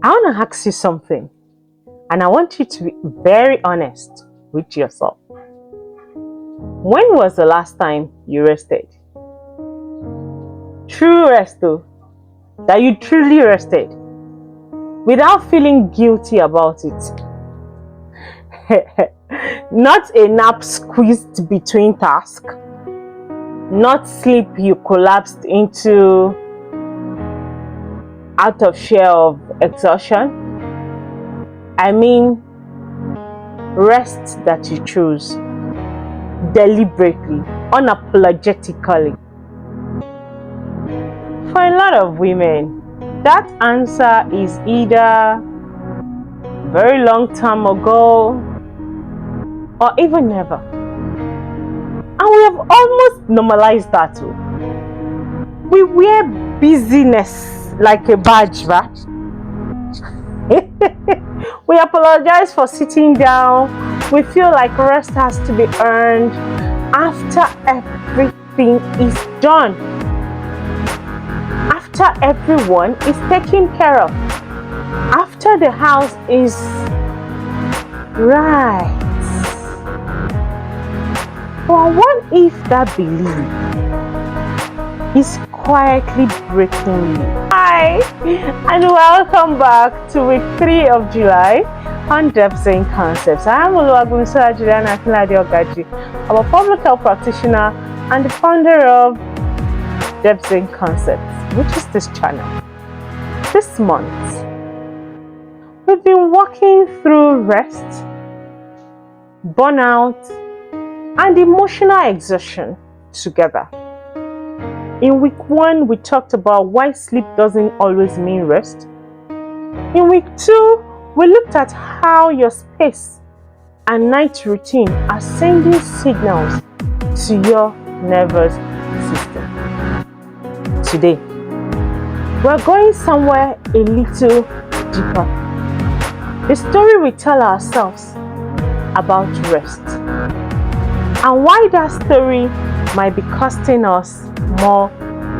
I want to ask you something, and I want you to be very honest with yourself. When was the last time you rested? True rest, though, that you truly rested without feeling guilty about it. Not a nap squeezed between tasks, not sleep you collapsed into out of fear of exhaustion. I mean, rest that you choose deliberately, unapologetically. For a lot of women, that answer is either very long time ago or even never. And we have almost normalized that too. We wear busyness like a badge, right? We apologize for sitting down. We feel like rest has to be earned after everything is done. After everyone is taken care of. After the house is right. But what if that belief is quietly breaking you? Hi, and welcome back to week 3 of July on Debzane Concepts. I am Akinlade-Ogaji. I'm a public health practitioner and the founder of Debzane Concepts, which is this channel. This month, we've been walking through rest, burnout, and emotional exhaustion together. In week 1, we talked about why sleep doesn't always mean rest. In week 2, we looked at how your space and night routine are sending signals to your nervous system. Today, we're going somewhere a little deeper. The story we tell ourselves about rest and why that story might be costing us more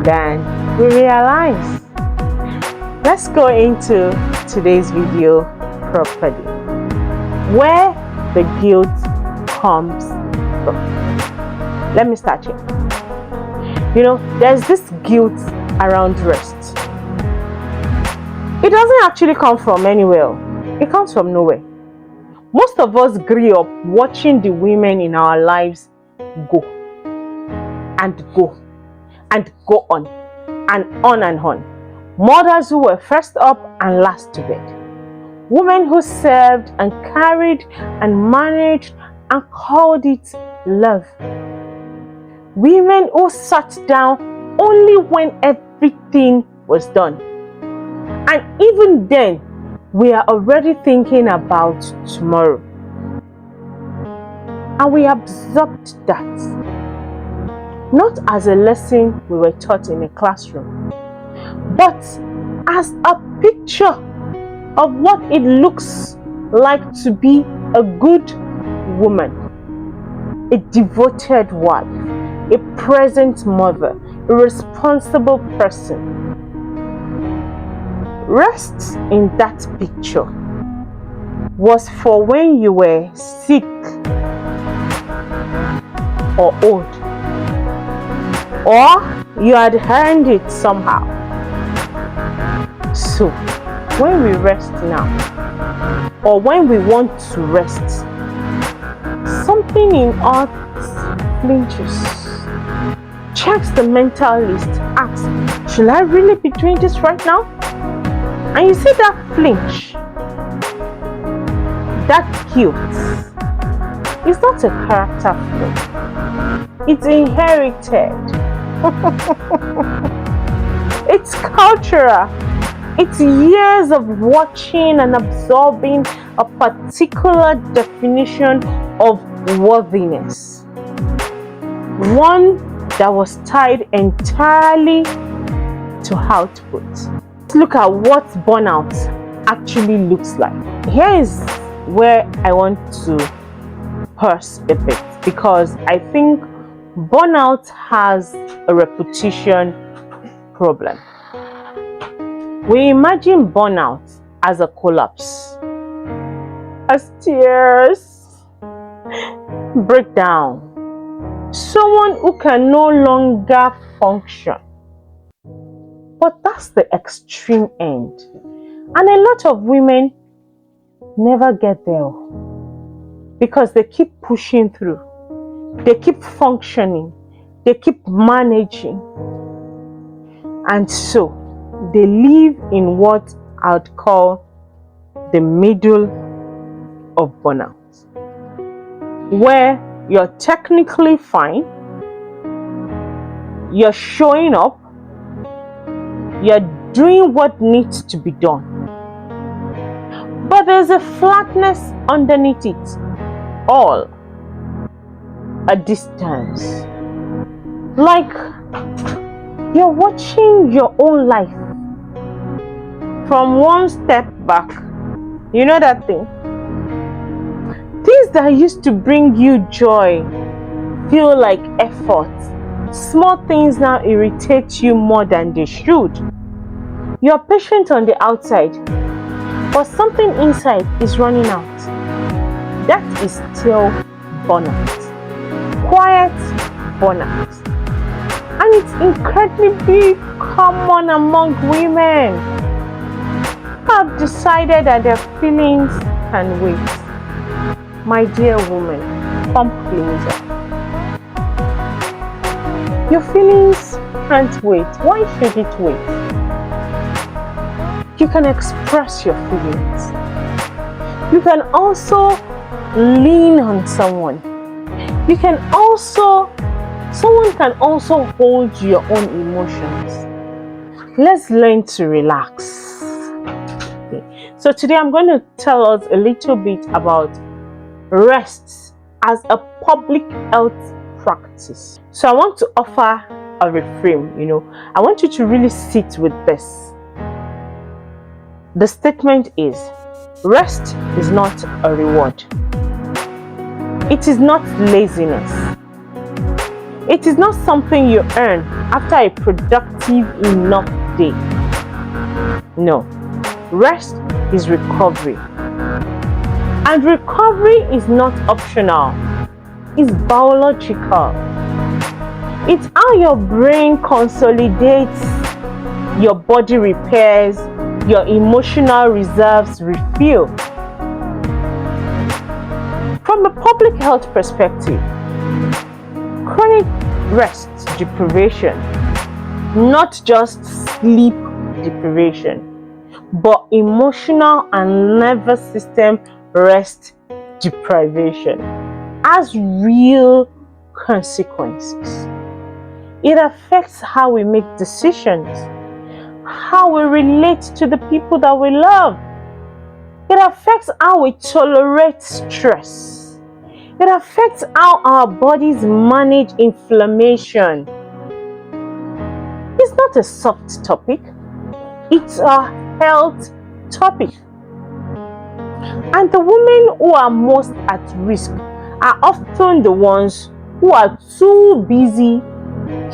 than we realize. Let's go into today's video properly, where the guilt comes from. Let me start here. There's this guilt around rest. It doesn't actually come from anywhere. It comes from nowhere. Most of us grew up watching the women in our lives go and go and go on and on and on. Mothers who were first up and last to bed. Women who served and carried and managed and called it love. Women who sat down only when everything was done. And even then, we are already thinking about tomorrow. And we absorbed that. Not as a lesson we were taught in a classroom, but as a picture of what it looks like to be a good woman, a devoted wife, a present mother, a responsible person. Rest in that picture was for when you were sick or old, or you had earned it somehow. So, when we rest now, or when we want to rest, something in us flinches, checks the mental list, asks, should I really be doing this right now? And you see that flinch, that guilt, it's not a character flaw. It's inherited. It's cultural. It's years of watching and absorbing a particular definition of worthiness. One that was tied entirely to output. Let's look at what burnout actually looks like. Here is where I want to pause a bit, because I think burnout has a repetition problem. We imagine burnout as a collapse, as tears, breakdown. Someone who can no longer function. But that's the extreme end. And a lot of women never get there because they keep pushing through. They keep functioning. They keep managing. And so they live in what I'd call the middle of burnout, where you're technically fine, you're showing up, you're doing what needs to be done, but there's a flatness underneath it all, a distance, like you're watching your own life from one step back. You know that thing? Things that used to bring you joy feel like effort. Small things now irritate you more than they should. You're patient on the outside, but something inside is running out. That is still burnout. Quiet burnout. And it's incredibly common among women who have decided that their feelings can wait. My dear woman, come closer. Your feelings can't wait. Why should it wait? You can express your feelings. You can also lean on someone. Someone can also hold your own emotions. Let's learn to relax. Okay. So today I'm going to tell us a little bit about rest as a public health practice. So I want to offer a reframe, I want you to really sit with this. The statement is, rest is not a reward. It is not laziness. It is not something you earn after a productive enough day. No, rest is recovery. And recovery is not optional. It's biological. It's how your brain consolidates, your body repairs, your emotional reserves refill. From a public health perspective, chronic rest deprivation, not just sleep deprivation, but emotional and nervous system rest deprivation, has real consequences. It affects how we make decisions, how we relate to the people that we love. It affects how we tolerate stress. It affects how our bodies manage inflammation. It's not a soft topic, it's a health topic. And the women who are most at risk are often the ones who are too busy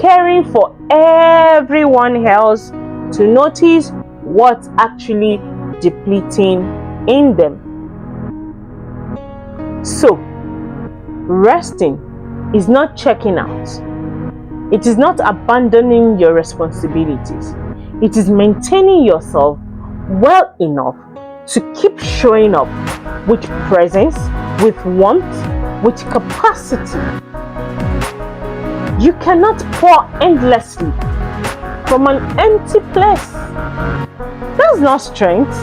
caring for everyone else to notice what's actually depleting in them. So, resting is not checking out. It is not abandoning your responsibilities. It is maintaining yourself well enough to keep showing up with presence, with warmth, with capacity. You cannot pour endlessly from an empty place. That's not strength.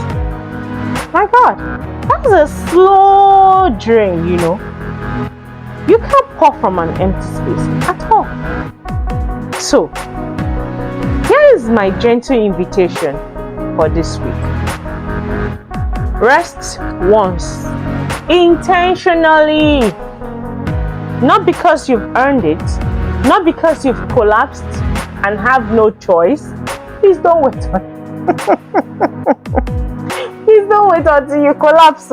My God, that's a slow drain, You can't pour from an empty space at all. So, here is my gentle invitation for this week. Rest once, intentionally. Not because you've earned it, not because you've collapsed and have no choice. Please don't wait. Please don't wait until you collapse.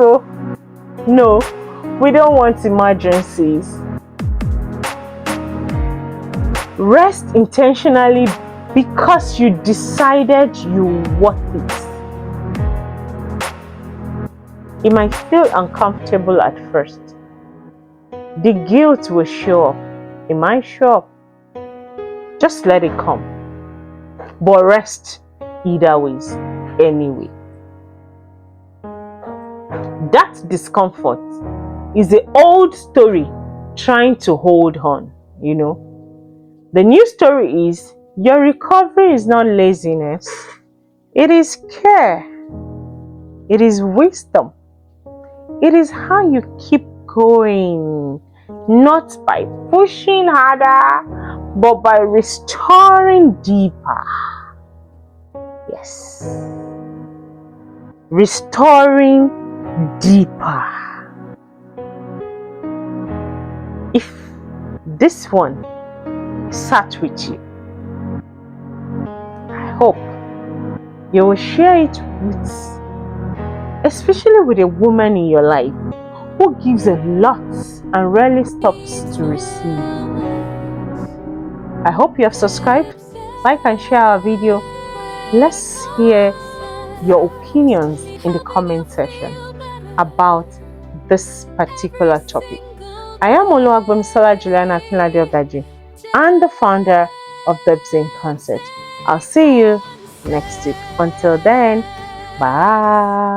No, we don't want emergencies. Rest intentionally because you decided you worth it. It might feel uncomfortable at first. The guilt will show up. It might show up. Just let it come. But rest either ways, anyway. That discomfort is the old story trying to hold on, The new story is your recovery is not laziness. It is care. It is wisdom. It is how you keep going, not by pushing harder, but by restoring deeper. Yes. Restoring deeper. If this one sat with you, I hope you will share it especially with a woman in your life who gives a lot and rarely stops to receive. I hope you have subscribed, like and share our video. Let's hear your opinions in the comment section about this particular topic. I am Juliana Akinlade-Ogaji and the founder of Debzane Concepts. I'll see you next week. Until then, bye.